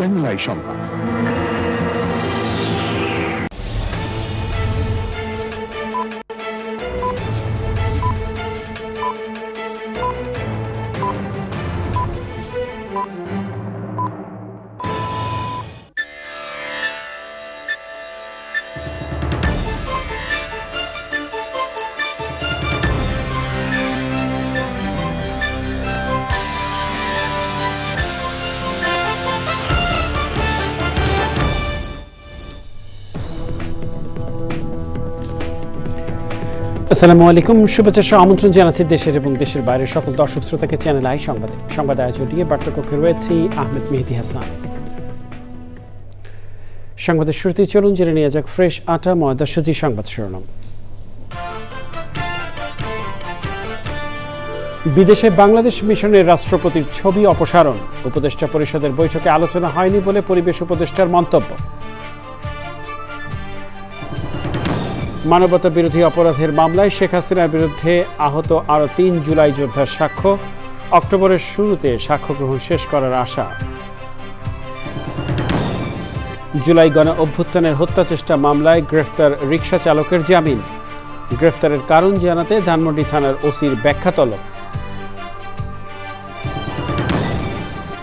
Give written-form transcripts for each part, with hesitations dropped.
Channel I সংবাদ। আসসালামু আলাইকুম, শুভেচ্ছা আমন্ত্রণ জানাচ্ছি দেশের এবং দেশের বাইরের সকল দর্শক শ্রোতাকে চ্যানেল আই সংবাদে। সংবাদ আয়োজন নিয়ে বার্তাকক্ষে রয়েছি আহমেদ মেহেদী হাসান। সংবাদের শুরুতেই চলুন জেনে নেওয়া যাক ফ্রেশ আটা ময়দা সুজি সংবাদ শিরোনাম। বিদেশে বাংলাদেশ মিশনের রাষ্ট্রপতির ছবি অপসারণ, উপদেষ্টা পরিষদের বৈঠকে আলোচনা হয়নি বলে পরিবেশ উপদেষ্টার মন্তব্য। মানবতা বিরোধী অপরাধের মামলায় শেখ হাসিনার বিরুদ্ধে আহত আরও ৩ জুলাই যোদ্ধার সাক্ষ্য, অক্টোবরের শুরুতে সাক্ষ্য গ্রহণ শেষ করার আশা। জুলাই গণ অভ্যুত্থানের হত্যা চেষ্টা মামলায় গ্রেফতার রিকশা চালকের জামিন, গ্রেফতারের কারণ জানাতে ধানমন্ডি থানার ওসির ব্যাখ্যা তলব।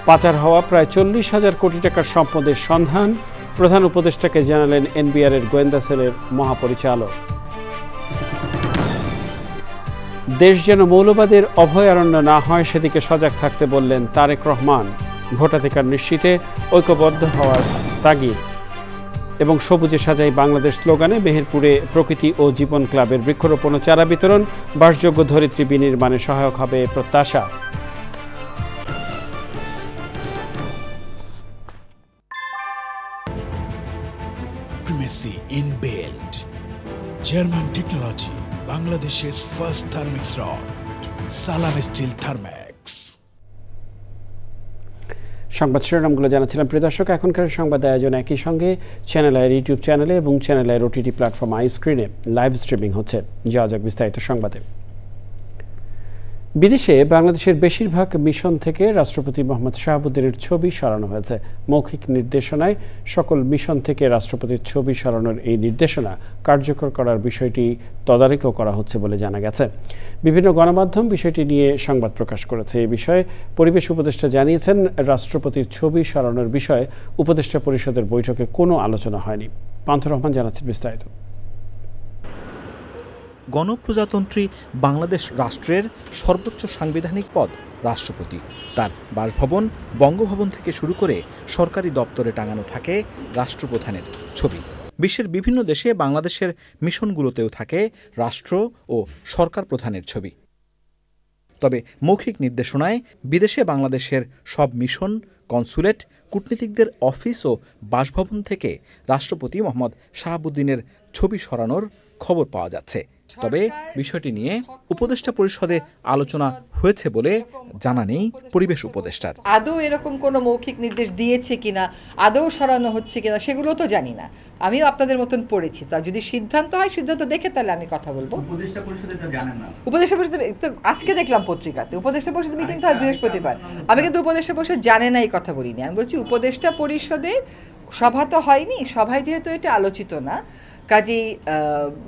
পাচার হওয়া প্রায় ৪০,০০০ কোটি টাকার সম্পদের সন্ধান, প্রধান উপদেষ্টাকে জানালেন এনবিআরের গোয়েন্দা সেলের মহাপরিচালক। দেশ যেন মৌলবাদের অভয়ারণ্য না হয় সেদিকে সজাগ থাকতে বললেন তারেক রহমান। ভোটাধিকার নিশ্চিতে ঐক্যবদ্ধ হওয়ার তাগিদ। এবং সবুজে সাজাই বাংলাদেশ স্লোগানে মেহেরপুরে প্রকৃতি ও জীবন ক্লাবের বৃক্ষরোপণ ও চারা বিতরণ, বাসযোগ্য ধরিত্রী বিনির্মাণে সহায়ক হবে প্রত্যাশা। Inbuilt German technology, Bangladesh's first thermix rod, Salam Steel Thermax. সংবাদ শিরোনামগুলো জানাচ্ছিলাম প্রিয় দর্শক। এখনকার সংবাদ আয়োজন একই সঙ্গে চ্যানেল আইয়ের ইউটিউব চ্যানেলে এবং চ্যানেল আইয়ের ওটিটি প্ল্যাটফর্ম আই স্ক্রিনে লাইভ স্ট্রিমিং হচ্ছে। যাওয়া যাক বিস্তারিত সংবাদে। বিদেশে বাংলাদেশের বেশিরভাগ মিশন থেকে রাষ্ট্রপতি মোহাম্মদ শাহাবুদ্দিনের ছবি সরানো হয়েছে। মৌখিক নির্দেশনায় সকল মিশন থেকে রাষ্ট্রপতির ছবি সরানোর এই নির্দেশনা কার্যকর করার বিষয়টি তদারকিও করা হচ্ছে বলে জানা গেছে। বিভিন্ন গণমাধ্যম বিষয়টি নিয়ে সংবাদ প্রকাশ করেছে। এই বিষয়ে পরিবেশ উপদেষ্টা জানিয়েছেন, রাষ্ট্রপতির ছবি সরানোর বিষয়ে উপদেষ্টা পরিষদের বৈঠকে কোনো আলোচনা হয়নি। পান্থর রহমান জানাচ্ছেন বিস্তারিত। গণপ্রজাতন্ত্রী বাংলাদেশ রাষ্ট্রের সর্বোচ্চ সাংবিধানিক পদ রাষ্ট্রপতি। তার বাসভবন বঙ্গভবন থেকে শুরু করে সরকারি দপ্তরে টাঙানো থাকে রাষ্ট্রপ্রধানের ছবি। বিশ্বের বিভিন্ন দেশে বাংলাদেশের মিশনগুলোতেও থাকে রাষ্ট্র ও সরকার প্রধানের ছবি। তবে মৌখিক নির্দেশনায় বিদেশে বাংলাদেশের সব মিশন, কনসুলেট, কূটনীতিকদের অফিস ও বাসভবন থেকে রাষ্ট্রপতি মোহাম্মদ শাহাবুদ্দিনের ছবি সরানোর খবর পাওয়া যাচ্ছে। তবে বিষয়টি নিয়ে উপদেষ্টা পরিষদে আলোচনা হয়েছে বলে জানা নেই পরিবেশ উপদেষ্টার। আদৌ এরকম কোনো মৌখিক নির্দেশ দিয়েছে কিনা, আদৌ সরানো হচ্ছে কিনা সেগুলো তো জানি না। আমিও আপনাদের মতন পড়েছি। তো যদি সিদ্ধান্ত হয়, সিদ্ধান্ত দেখে তাহলে আমি কথা বলবো। উপদেষ্টা পরিষদে তো জানেন না। উপদেষ্টা পরিষদে তো আজকে দেখলাম পত্রিকাতে উপদেষ্টা পরিষদ মিটিং তো হয় বৃহস্পতিবার। আমি কিন্তু উপদেষ্টা পরিষদ জানে না এই কথা বলিনি। আমি বলছি উপদেষ্টা পরিষদে সভা তো হয়নি, সভায় যেহেতু এটা আলোচিত না, কাজেই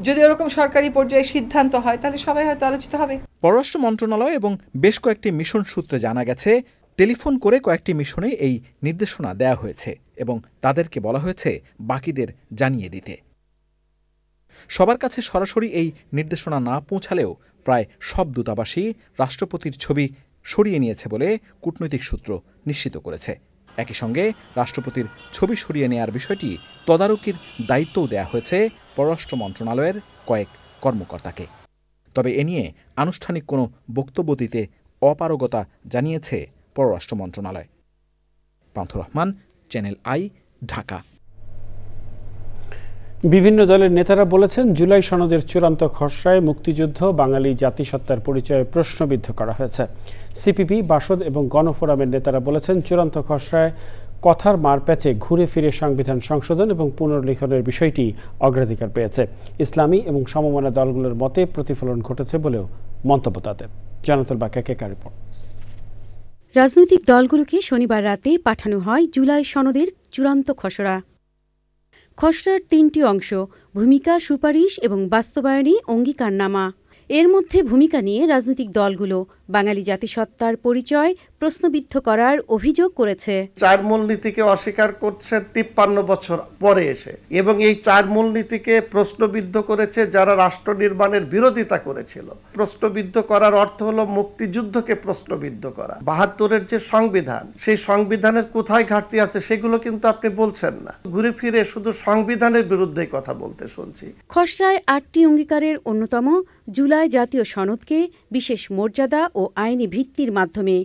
যদি এরকম সরকারি পর্যায়ে সিদ্ধান্ত হয় তাহলে সবাই হয়তো আলোচিত হবে। পররাষ্ট্র মন্ত্রণালয় এবং বেশ কয়েকটি মিশন সূত্রে জানা গেছে, টেলিফোন করে কয়েকটি মিশনে এই নির্দেশনা দেয়া হয়েছে এবং তাদেরকে বলা হয়েছে বাকিদের জানিয়ে দিতে। সবার কাছে সরাসরি এই নির্দেশনা না পৌঁছালেও প্রায় সব দূতাবাসই রাষ্ট্রপতির ছবি সরিয়ে নিয়েছে বলে কূটনৈতিক সূত্র নিশ্চিত করেছে। একই সঙ্গে রাষ্ট্রপতির ছবি সরিয়ে নেওয়ার বিষয়টি তদারকির দায়িত্বও দেয়া হয়েছে পররাষ্ট্র মন্ত্রণালয়ের কয়েক কর্মকর্তাকে। তবে এ নিয়ে আনুষ্ঠানিক কোনো বক্তব্য দিতে অপারগতা জানিয়েছে পররাষ্ট্র মন্ত্রণালয়। পান্থর রহমান, চ্যানেল আই, ঢাকা। বিভিন্ন দলের নেতারা বলেছেন, জুলাই সনদের চূড়ান্ত খসড়ায় মুক্তিযুদ্ধ, বাঙালি জাতিসত্তার পরিচয়ে প্রশ্নবিদ্ধ করা হয়েছে। সিপিবি, বাসদ এবং গণফোরামের নেতারা বলেছেন, চূড়ান্ত খসড়ায় কথার মারপ্যাচে ঘুরে ফিরে সংবিধান সংশোধন এবং পুনর্লিখনের বিষয়টি অগ্রাধিকার পেয়েছে। ইসলামী এবং সমমনা দলগুলোর মতে প্রতিফলন ঘটেছে বলেও মন্তব্য তাদের। জানাতুল বাকিয়া, কেকার রিপোর্ট। রাজনৈতিক দলগুলোকে শনিবার রাতে পাঠানো হয় জুলাই সনদের চূড়ান্ত খসড়া। খসড়ার ৩টি অংশ: ভূমিকা, সুপারিশ এবং বাস্তবায়নে অঙ্গীকারনামা। এর মধ্যে ভূমিকা নিয়ে রাজনৈতিক দলগুলো বাঙালি জাতিসত্তার পরিচয় প্রশ্নবিদ্ধ করার অভিযোগ করেছে। 4 মূলনীতিকে অস্বীকার করছে 53 বছর পরে এসে, এবং এই 4 মূলনীতিকে প্রশ্নবিদ্ধ করেছে যারা রাষ্ট্র নির্মাণের বিরোধিতা করেছিল। প্রশ্নবিদ্ধ করার অর্থ হলো মুক্তিযুদ্ধকে প্রশ্নবিদ্ধ করা। 72-এর যে সংবিধান, সেই সংবিধানের কোথায় ঘাটতি আছে সেগুলো কিন্তু আপনি বলছেন না, ঘুরে ফিরে শুধু সংবিধানের বিরুদ্ধে কথা বলতে শুনছি। খসড়ায় 8টি অঙ্গীকারের অন্যতম জুলাই জাতীয় সনদকে বিশেষ মর্যাদা ও আইনি ভিত্তির মাধ্যমে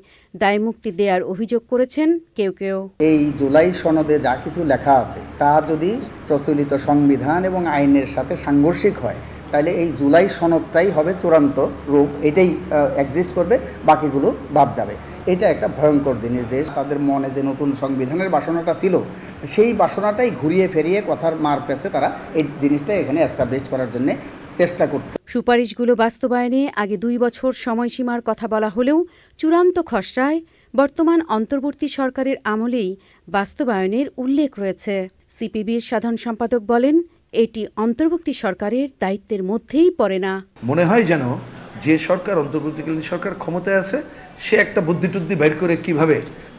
দায়মুক্তি দেওয়ার অভিযোগ করেছেন কেউ কেউ। এই জুলাই সনদে যা কিছু লেখা আছে তা যদি প্রচলিত সংবিধান এবং আইনের সাথে সাংঘর্ষিক হয়, তাহলে এই জুলাই সনদটাই হবে চূড়ান্ত রূপ, এটাই এক্সিস্ট করবে, বাকিগুলো বাদ যাবে। এটা একটা ভয়ঙ্কর জিনিস যে তাদের মনে যে নতুন সংবিধানের বাসনাটা ছিল, সেই বাসনাটাই ঘুরিয়ে ফেরিয়ে কথার মার পেছে তারা এই জিনিসটা এখানে এস্টাবলিশ করার জন্য চেষ্টা করছে। সুপারিশগুলো বাস্তবায়নে আগে 2 বছর সময়সীমার কথা বলা হলেও চূড়ান্ত খসড়ায় বর্তমান অন্তর্বর্তী সরকারের আমলেই বাস্তবায়নের উল্লেখ রয়েছে। সিপিবির সাধারণ সম্পাদক বলেন, এটি অন্তর্বর্তী সরকারের দায়িত্বের মধ্যেই পড়ে না। মনে হয় যেন যে সরকার, অন্তর্বর্তীকালীন সরকার ক্ষমতায় আছে, সে একটা বুদ্ধিটুদ্ধি বের করে কিভাবে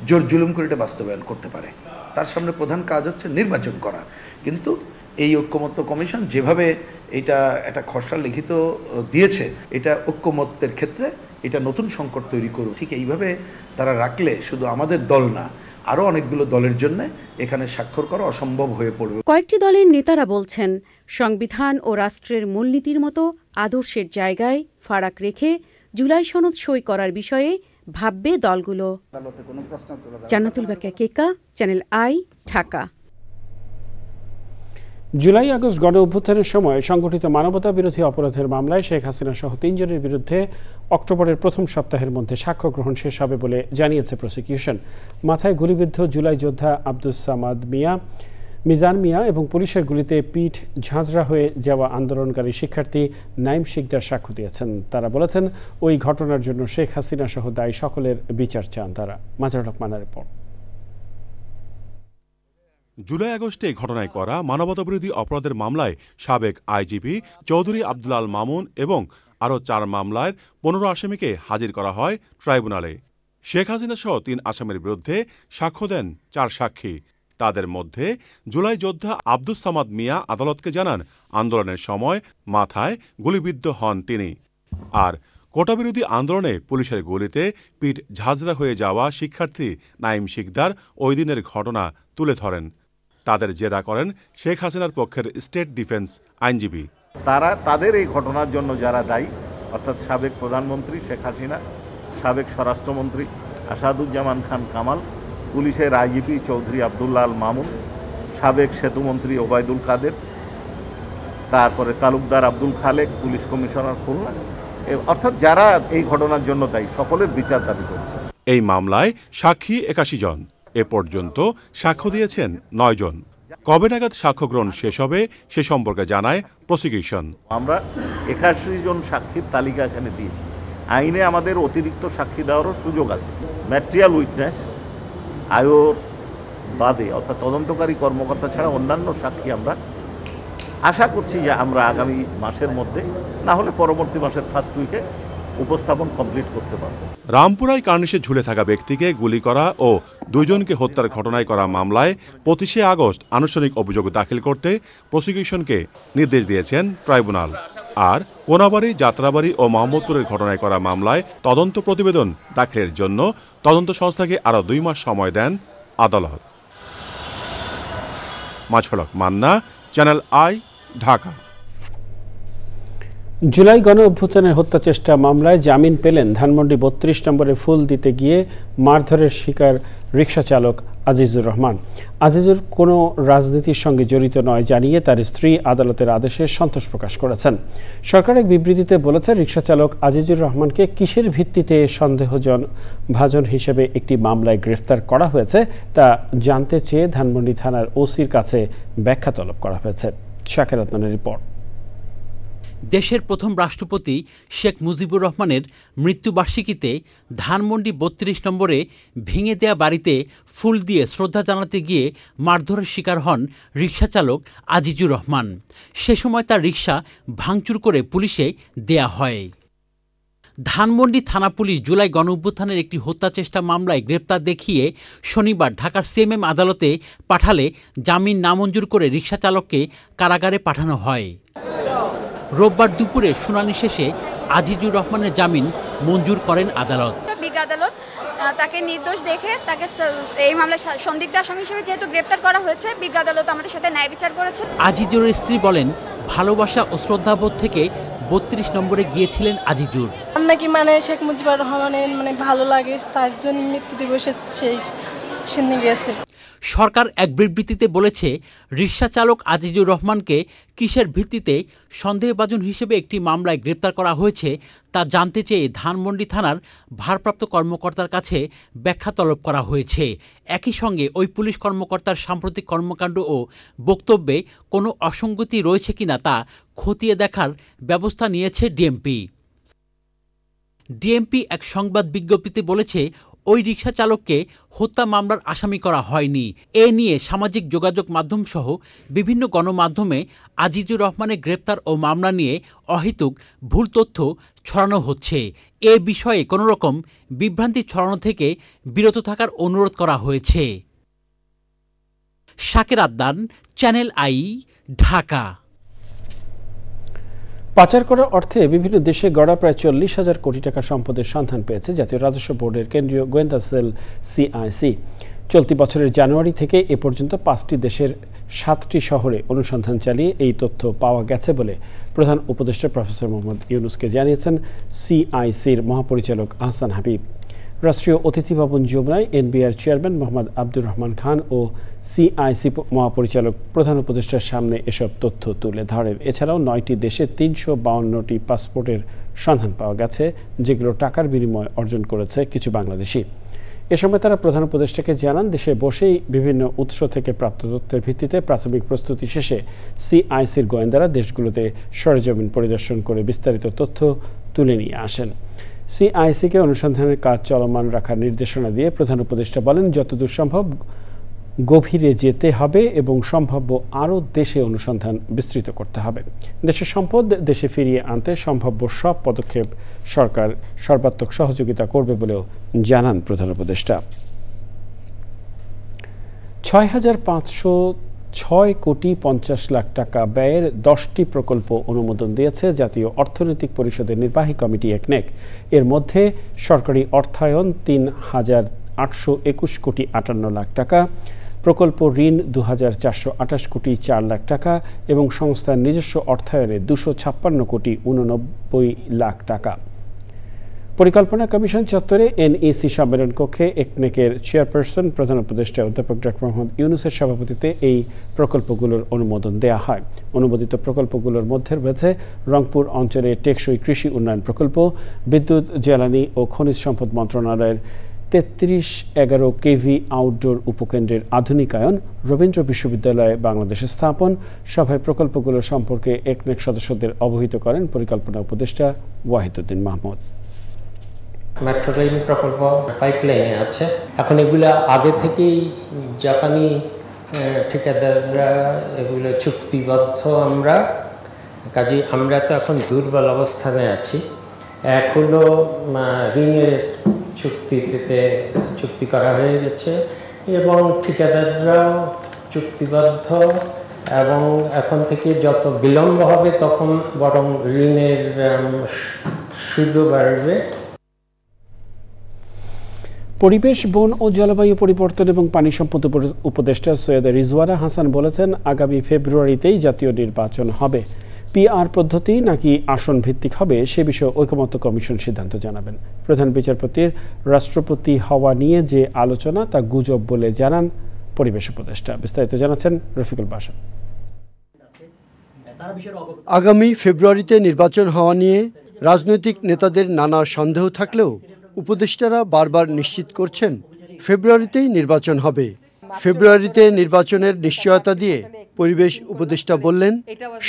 জোর জুলুম করে এটা বাস্তবায়ন করতে পারে। তার সামনে প্রধান কাজ হচ্ছে নির্বাচন করা। কিন্তু এই ঐক্যমত্য কমিশন যেভাবে এটা একটা খসড়া লিখিত দিয়েছে, এটা ঐক্যমত্যের ক্ষেত্রে এটা নতুন সংকট তৈরি করুক। ঠিক এইভাবে তারা রাখলে শুধু আমাদের দল না, আরও অনেকগুলো দলের জন্য এখানে স্বাক্ষর করা অসম্ভব হয়ে পড়বে। কয়েকটি দলের নেতারা বলছেন, সংবিধান ও রাষ্ট্রের মূলনীতির মতো আদর্শের জায়গায় ফারাক রেখে জুলাই সনদ সই করার বিষয়ে ভাববে দলগুলো। জান্নাতুল বাকিয়া কেকা, চ্যানেল আই, ঢাকা। জুলাই আগস্ট গণ অভ্যুত্থানের সময় সংগঠিত মানবতা বিরোধী অপরাধের মামলায় শেখ হাসিনা সহ 3 জনের বিরুদ্ধে অক্টোবরের প্রথম সপ্তাহের মধ্যে সাক্ষ্য গ্রহণ শেষ হবে বলে জানিয়েছে প্রসিকিউশন। মাথায় গুলিবিদ্ধ জুলাই যোদ্ধা আব্দুস সামাদ মিয়া, মিজান মিয়া এবং পুলিশের গুলিতে পিঠ ঝাঁঝরা হয়ে যাওয়া আন্দোলনকারী শিক্ষার্থী নাইম শিকদার সাক্ষ্য দিয়েছেন। তারা বলেছেন, ওই ঘটনার জন্য শেখ হাসিনা সহ দায়ী সকলের বিচার চান তারা। মাজহারুল হক মান্নার রিপোর্ট। জুলাই আগস্টে ঘটনায় করা মানবতাবিরোধী অপরাধের মামলায় সাবেক আইজিপি চৌধুরী আব্দুল আল মামুন এবং আরও 4 মামলার 15 আসামিকে হাজির করা হয় ট্রাইব্যুনালে। শেখ হাসিনা সহ 3 আসামির বিরুদ্ধে সাক্ষ্য দেন 4 সাক্ষী। তাদের মধ্যে জুলাই যোদ্ধা আব্দুস সামাদ মিয়া আদালতকে জানান, আন্দোলনের সময় মাথায় গুলিবিদ্ধ হন তিনি। আর কোটাবিরোধী আন্দোলনে পুলিশের গুলিতে পিঠ ঝাঁঝরা হয়ে যাওয়া শিক্ষার্থী নাইম শিকদার ওই দিনের ঘটনা তুলে ধরেন। তাদের জেরা করেন শেখ হাসিনার পক্ষের স্টেট ডিফেন্স আইনজীবী। তাদের এই ঘটনার জন্য যারা দায়ী, অর্থাৎ সাবেক প্রধানমন্ত্রী শেখ হাসিনা, সাবেক স্বরাষ্ট্রমন্ত্রী আসাদুজ্জামান খান কামাল, পুলিশের আইজিপি চৌধুরী আবদুল্লাহ আল মামুন, সাবেক সেতুমন্ত্রী ওবায়দুল কাদের, তারপরে তালুকদার আব্দুল খালেক, পুলিশ কমিশনার খুলনা, অর্থাৎ যারা এই ঘটনার জন্য দায়ী সকলের বিচার দাবি করছে। এই মামলায় সাক্ষী 81 জন। এ পর্যন্ত সাক্ষ্য দিয়েছেন 9 জন। কবে নাগাদ সাক্ষ্য গ্রহণ শেষ হবে সে সম্পর্কে জানায় প্রসিকিউশন। আমরা 81 জন সাক্ষীর তালিকা এখানে দিয়েছি। আইনে আমাদের অতিরিক্ত সাক্ষী দেওয়ারও সুযোগ আছে। ম্যাটেরিয়াল উইটনেস আয়োর বাদে, অর্থাৎ তদন্তকারী কর্মকর্তা ছাড়া অন্যান্য সাক্ষী আমরা আশা করছি যে আমরা আগামী মাসের মধ্যে, না হলে পরবর্তী মাসের ফার্স্ট উইকে উপস্থাপন কমপ্লিট করতে পারব। রামপুরায় কার্নিশে ঝুলে থাকা ব্যক্তিকে গুলি করা ও 2 জনকে হত্যার ঘটনায় করা মামলায় 25শে আগস্ট আনুষ্ঠানিক অভিযোগ দাখিল করতে প্রসিকিউশনকে নির্দেশ দিয়েছেন ট্রাইব্যুনাল। আর কোনাবাড়ি, যাত্রাবাড়ি ও মোহাম্মদপুরের ঘটনায় করা মামলায় তদন্ত প্রতিবেদন দাখিলের জন্য তদন্ত সংস্থাকে আরও 2 মাস সময় দেন আদালত। মাজহারুল হক মান্না, চ্যানেল আই, ঢাকা। জুলাই গণ অভ্যুত্থানের হত্যা চেষ্টা মামলায় জামিন পেলেন ধানমন্ডি 32 নম্বরে ফুল দিতে গিয়ে মারধরের শিকার রিকশা চালক আজিজুর রহমান। আজিজুর কোনো রাজনীতির সঙ্গে জড়িত নয় জানিয়ে তার স্ত্রী আদালতের আদেশে সন্তোষ প্রকাশ করেছেন। সরকার এক বিবৃতিতে বলেছে, রিকশা চালক আজিজুর রহমানকে কিসের ভিত্তিতে সন্দেহভাজন হিসেবে একটি মামলায় গ্রেফতার করা হয়েছে তা জানতে চেয়ে ধানমন্ডি থানার ওসির কাছে ব্যাখ্যা তলব করা হয়েছে। শাকের রত্নের রিপোর্ট। দেশের প্রথম রাষ্ট্রপতি শেখ মুজিবুর রহমানের মৃত্যুবার্ষিকীতে ধানমন্ডি ৩২ নম্বরে ভেঙে দেয়া বাড়িতে ফুল দিয়ে শ্রদ্ধা জানাতে গিয়ে মারধরের শিকার হন রিকশাচালক আজিজুর রহমান। সে সময় তার রিকশা ভাঙচুর করে পুলিশে দেয়া হয়। ধানমন্ডি থানা পুলিশ জুলাই গণঅভ্যুত্থানের একটি হত্যাচেষ্টা মামলায় গ্রেপ্তার দেখিয়ে শনিবার ঢাকার সিএমএম আদালতে পাঠালে জামিন নামঞ্জুর করে রিকশাচালককে কারাগারে পাঠানো হয়। রোববার দুপুরে শুনানি শেষে আজিজুর রহমানের জামিন মঞ্জুর করেন আদালত। বিজ্ঞ আদালত তাকে নির্দোষ দেখে তাকে এই মামলায় সন্দিগ্ধ আসামি হিসেবে যেহেতু গ্রেপ্তার করা হয়েছে, বিজ্ঞ আদালত আমাদের সাথে ন্যায় বিচার করেছে। আজিজুরের স্ত্রী বলেন, ভালোবাসা ও শ্রদ্ধাবোধ থেকে ৩২ নম্বরে গিয়েছিলেন আজিজুর। নাকি শেখ মুজিবুর রহমানের ভালো লাগে, তার জন্য মৃত্যু দিবসে সেই সিন্নি গিয়েছে। সরকার এক বিবৃতিতে বলেছে, রিকশা চালক আজিজুর রহমানকে কিসের ভিত্তিতে সন্দেহভাজন হিসেবে একটি মামলায় গ্রেপ্তার করা হয়েছে তা জানতে চেয়ে ধানমন্ডি থানার ভারপ্রাপ্ত কর্মকর্তার কাছে ব্যাখ্যা তলব করা হয়েছে। একই সঙ্গে ওই পুলিশ কর্মকর্তার সাম্প্রতিক কর্মকাণ্ড ও বক্তব্যে কোনো অসঙ্গতি রয়েছে কিনা তা খতিয়ে দেখার ব্যবস্থা নিয়েছে ডিএমপি। ডিএমপি এক সংবাদ বিজ্ঞপ্তিতে বলেছে, ওই রিকশা চালককে হত্যা মামলার আসামি করা হয়নি। এ নিয়ে সামাজিক যোগাযোগ মাধ্যম সহ বিভিন্ন গণমাধ্যমে আজিজুর রহমানের গ্রেপ্তার ও মামলা নিয়ে অহেতুক ভুল তথ্য ছড়ানো হচ্ছে। এ বিষয়ে কোনোরকম বিভ্রান্তি ছড়ানো থেকে বিরত থাকার অনুরোধ করা হয়েছে। শাকের আদ্দান, চ্যানেল আই, ঢাকা। পাচার করা অর্থে বিভিন্ন দেশে গড়া প্রায় ৪০,০০০ কোটি টাকা সম্পদের সন্ধান পেয়েছে জাতীয় রাজস্ব বোর্ডের কেন্দ্রীয় গোয়েন্দা সেল সিআইসি। চলতি বছরের জানুয়ারি থেকে এ পর্যন্ত ৫টি দেশের ৭টি শহরে অনুসন্ধান চালিয়ে এই তথ্য পাওয়া গেছে বলে প্রধান উপদেষ্টা প্রফেসর মোহাম্মদ ইউনুসকে জানিয়েছেন সিআইসির মহাপরিচালক আহসান হাবিব। রাষ্ট্রীয় অতিথি ভবন যমুনায় এনবিআর চেয়ারম্যান মোহাম্মদ আব্দুর রহমান খান ও সিআইসি মহাপরিচালক প্রধান উপদেষ্টার সামনে এসব তথ্য তুলে ধরেন। এছাড়াও ৯টি দেশে ৩৫২টি পাসপোর্টের সন্ধান পাওয়া গেছে, যেগুলো টাকার বিনিময়ে অর্জন করেছে কিছু বাংলাদেশি। এ সময় তারা প্রধান উপদেষ্টাকে জানান, দেশে বসেই বিভিন্ন উৎস থেকে প্রাপ্ত তথ্যের ভিত্তিতে প্রাথমিক প্রস্তুতি শেষে সিআইসির গোয়েন্দারা দেশগুলোতে সরেজমিন পরিদর্শন করে বিস্তারিত তথ্য তুলে নিয়ে আসেন। সিআইসিকে অনুসন্ধানের কাজ চলমান রাখার নির্দেশনা দিয়ে প্রধান উপদেষ্টা বলেন, যতদূর সম্ভব গভীরে যেতে হবে এবং সম্ভাব্য আরও দেশে অনুসন্ধান বিস্তৃত করতে হবে। দেশের সম্পদ দেশে ফিরিয়ে আনতে সম্ভাব্য সব পদক্ষেপ সরকার সর্বাত্মক সহযোগিতা করবে বলেও জানান প্রধান উপদেষ্টা। ৬,৫০৬ কোটি ৫০ লাখ টাকা ব্যয়ের ১০টি প্রকল্প অনুমোদন দিয়েছে জাতীয় অর্থনৈতিক পরিষদের নির্বাহী কমিটি একনেক। এর মধ্যে সরকারি অর্থায়ন ৩,৮২১ কোটি ৫৮ লাখ টাকা, প্রকল্প ঋণ ২,৪২৮ কোটি ৪ লাখ টাকা এবং সংস্থার নিজস্ব অর্থায়নে ২৫৬ কোটি ৮৯ লাখ টাকা। পরিকল্পনা কমিশন চত্বরে এনইসি সম্মেলন কক্ষে একনেকের চেয়ারপারসন প্রধান উপদেষ্টা অধ্যাপক ডক্টর মোহাম্মদ ইউনুসের সভাপতিত্বে এই প্রকল্পগুলোর অনুমোদন দেয়া হয়। অনুমোদিত প্রকল্পগুলোর মধ্যে রয়েছে রংপুর অঞ্চলে টেকসই কৃষি উন্নয়ন প্রকল্প, বিদ্যুৎ, জ্বালানি ও খনিজ সম্পদ মন্ত্রণালয়ের ৩৩11 কেভি আউটডোর উপকেন্দ্রের আধুনিকায়ন, রবীন্দ্র বিশ্ববিদ্যালয়ে বাংলাদেশে স্থাপন। সভায় প্রকল্পগুলো সম্পর্কে একনেক সদস্যদের অবহিত করেন পরিকল্পনা উপদেষ্টা ওয়াহিদুদ্দিন মাহমুদ। মেট্রো রেল প্রকল্প পাইপলাইনে আছে। এখন এগুলো আগে থেকেই জাপানি ঠিকাদাররা এগুলো চুক্তিবদ্ধ। কাজে আমরা তো এখন দুর্বল অবস্থানে আছি। এক হলো ঋণের চুক্তি করা হয়ে গেছে এবং ঠিকাদাররাও চুক্তিবদ্ধ, এবং এখন থেকে যত বিলম্ব হবে তখন বরং ঋণের সুদও বাড়বে। পরিবেশ, বন ও জলবায়ু পরিবর্তন এবং পানি সম্পদ উপদেষ্টা সৈয়দ রিজওয়ানা হাসান বলেছেন, আগামী ফেব্রুয়ারিতেই জাতীয় নির্বাচন হবে। পিআর পদ্ধতি নাকি আসন ভিত্তিক হবে সে বিষয়ে ঐকমত্য কমিশন সিদ্ধান্ত জানাবেন। প্রধান বিচারপতির রাষ্ট্রপতি হওয়া নিয়ে যে আলোচনা তা গুজব বলে জানান পরিবেশ উপদেষ্টা। বিস্তারিত জানাচ্ছেন রফিকুল বাশা। আগামী ফেব্রুয়ারিতে নির্বাচন হওয়া নিয়ে রাজনৈতিক নেতাদের নানা সন্দেহ থাকলেও উপদেষ্টারা বারবার নিশ্চিত করছেন ফেব্রুয়ারিতেই নির্বাচন হবে। ফেব্রুয়ারিতে নির্বাচনের নিশ্চয়তা দিয়ে পরিবেশ উপদেষ্টা বললেন,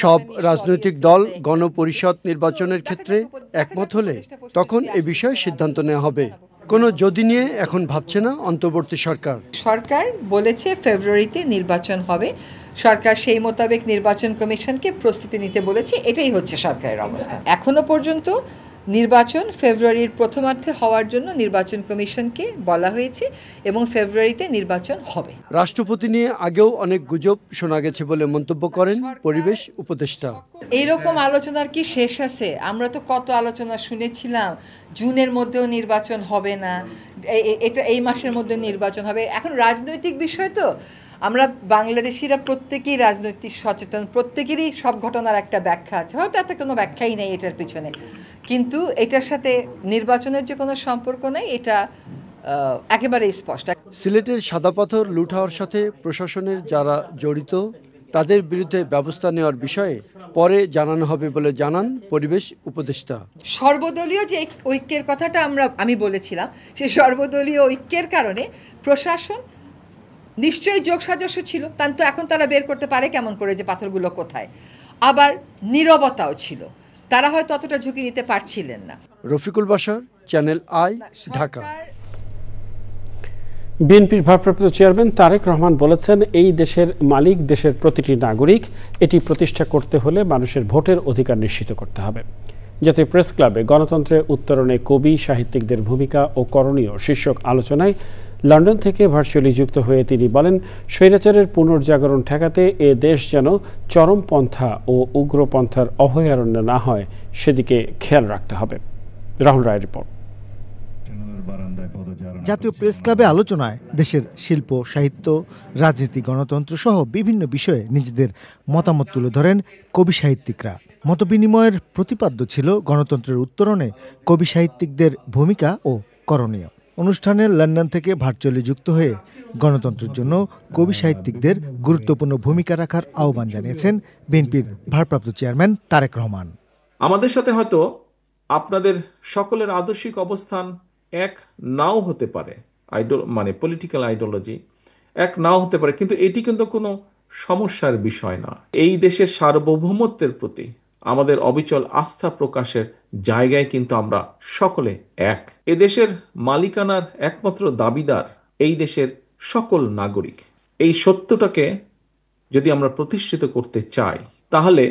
সব রাজনৈতিক দল গণপরিষদ নির্বাচনের ক্ষেত্রে একমত হলে তখন এ বিষয়ে সিদ্ধান্ত নেওয়া হবে। কোনো যদি নিয়ে এখন ভাবছে না অন্তর্বর্তী সরকার। সরকার বলেছে ফেব্রুয়ারিতে নির্বাচন হবে, সরকার সেই মোতাবেক নির্বাচন কমিশনকে প্রস্তুতি নিতে বলেছে, এটাই হচ্ছে সরকারের অবস্থা। এখনো পর্যন্ত নির্বাচন ফেব্রুয়ারির প্রথমার্ধে হওয়ার জন্য নির্বাচন কমিশনকে বলা হয়েছে এবং ফেব্রুয়ারিতে নির্বাচন হবে। রাষ্ট্রপতি নিয়ে আগেও অনেক গুজব শোনা গেছে বলে মন্তব্য করেন পরিবেশ উপদেষ্টা। এইরকম আলোচনার কি শেষ আছে? আমরা তো কত আলোচনা শুনেছিলাম, জুনের মধ্যেও নির্বাচন হবে না, এটা এই মাসের মধ্যে নির্বাচন হবে। এখন রাজনৈতিক বিষয় তো, আমরা বাংলাদেশিরা প্রত্যেকেই রাজনৈতিক সচেতন, প্রত্যেকেরই সব ঘটনার একটা ব্যাখ্যা আছে, হয়তো এত কোনো ব্যাখ্যাই নেই এটার পিছনে, কিন্তু এটার সাথে নির্বাচনের যে কোনো সম্পর্ক নেই, এটা একেবারেই স্পষ্ট। সিলেটের সাদা পাথর লুট হওয়ার সাথে প্রশাসনের যারা জড়িত তাদের বিরুদ্ধে ব্যবস্থা নেওয়ার বিষয়ে পরে জানানো হবে বলে জানান পরিবেশ উপদেষ্টা। সর্বদলীয় যে ঐক্যের কথাটা আমি বলেছিলাম, সেই সর্বদলীয় ঐক্যের কারণে প্রশাসন নিশ্চয়ই যোগসাজস্য ছিল, কিন্তু এখন তারা বের করতে পারে কেমন করে যে পাথরগুলো কোথায়। আবার নীরবতাও ছিল, তারা হয়তো অতটা ঝুঁকি নিতে পারছিলেন না। রফিকুল বাশার, চ্যানেল আই, ঢাকা। বিএনপির ভারপ্রাপ্ত চেয়ারম্যান তারেক রহমান বলেছেন, এই দেশের মালিক দেশের প্রতিটি নাগরিক, এটি প্রতিষ্ঠা করতে হলে মানুষের ভোটের অধিকার নিশ্চিত করতে হবে। জাতীয় প্রেস ক্লাবে গণতন্ত্রের উত্তরণে কবি সাহিত্যিকদের ভূমিকা ও করণীয় শীর্ষক আলোচনায় লন্ডন থেকে ভার্চুয়ালি যুক্ত হয়ে তিনি বলেন, স্বৈরাচারের পুনর্জাগরণ ঠেকাতে এ দেশ যেন চরমপন্থা ও উগ্রপন্থার অভয়ারণ্য না হয় সেদিকে খেয়াল রাখতে হবে। রাহুল রায়ের রিপোর্ট। জাতীয় প্রেস ক্লাবে আলোচনায় দেশের শিল্প, সাহিত্য, রাজনীতি, গণতন্ত্র সহ বিভিন্ন বিষয়ে নিজেদের মতামত তুলে ধরেন কবি সাহিত্যিকরা। মতবিনিময়ের প্রতিপাদ্য ছিল গণতন্ত্রের উত্তরণে কবি সাহিত্যিকদের ভূমিকা ও করণীয়। অনুষ্ঠানে লন্ডন থেকে ভার্চুয়ালি যুক্ত হয়ে গণতন্ত্রের জন্য কবি সাহিত্যিকদের গুরুত্বপূর্ণ ভূমিকা রাখার আহ্বান জানিয়েছেন বিএনপির ভারপ্রাপ্ত চেয়ারম্যান তারেক রহমান। আমাদের সাথে হয়তো আপনাদের সকলের আদর্শিক অবস্থান এক নাও হতে পারে, পলিটিক্যাল আইডিওলজি এক নাও হতে পারে, কিন্তু এটি কিন্তু কোনো সমস্যার বিষয় না। এই দেশের সার্বভৌমত্বের প্রতি আমাদের অবিচল আস্থা প্রকাশের জায়গায় কিন্তু আমরা সকলে এক। এ দেশের মালিকানার একমাত্র দাবিদার এই দেশের সকল নাগরিক। এই সত্যটাকে যদি আমরা প্রতিষ্ঠিত করতে চাই, তাহলে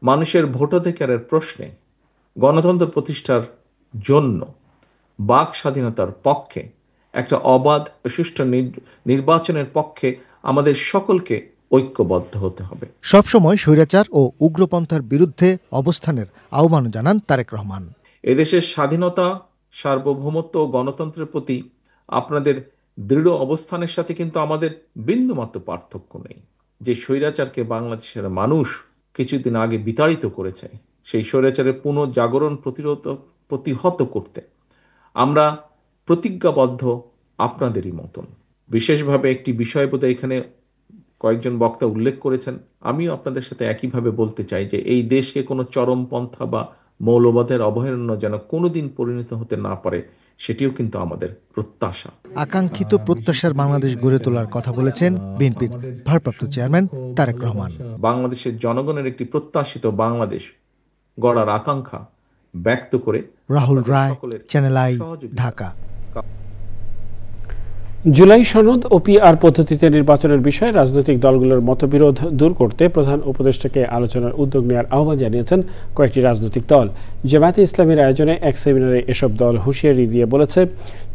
মানুষের ভোটাধিকারের প্রশ্নে গণতন্ত্র প্রতিষ্ঠার জন্য বাক স্বাধীনতার পক্ষে, একটা অবাধ সুষ্ঠু নির্বাচনের পক্ষে আমাদের সকলকে ঐক্যবদ্ধ হতে হবে। সবসময় স্বৈরাচার ও উগ্রপন্থার বিরুদ্ধে অবস্থানের আহ্বান জানান তারেক রহমান। এদেশের স্বাধীনতা, সার্বভৌমত্ব ও গণতন্ত্রের প্রতি আপনাদের দৃঢ় অবস্থানের সাথে কিন্তু আমাদের বিন্দুমাত্র পার্থক্য নেই। যে স্বৈরাচারকে বাংলাদেশের মানুষ কিছুদিন আগে বিতাড়িত করেছে, সেই স্বৈরাচারের পুনর্জাগরণ প্রতিহত করতে আমরা প্রতিজ্ঞাবদ্ধ আপনাদেরই মতন। বিশেষভাবে একটি বিষয় বোধহয় এখানে কয়েকজন বক্তা উল্লেখ করেছেন, আমিও আপনাদের সাথে একইভাবে বলতে চাই যে এই দেশকে কোনো চরমপন্থা বা মৌলবাদের অভয়ারণ্য যেন কোনোদিন পরিণত হতে না পারে, সেটিও কিন্তু আমাদের প্রত্যাশা। আকাঙ্ক্ষিত প্রত্যাশার বাংলাদেশ গড়ে তোলার কথা বলেছেন বিএনপির ভারপ্রাপ্ত চেয়ারম্যান তারেক রহমান। বাংলাদেশের জনগণের একটি প্রত্যাশিত বাংলাদেশ গড়ার আকাঙ্ক্ষা ব্যক্ত করে রাহুল রায়, চ্যানেল আই, ঢাকা। জুলাই সনদ ও পিআর পদ্ধতিতে নির্বাচনের বিষয়ে রাজনৈতিক দলগুলোর মতবিরোধ দূর করতে প্রধান উপদেষ্টাকে আলোচনার উদ্যোগ নেওয়ার আহ্বান জানিয়েছেন কয়েকটি রাজনৈতিক দল। জামায়াতে ইসলামীর আয়োজনে এক সেমিনারে এসব দল হুঁশিয়ারি দিয়ে বলেছে,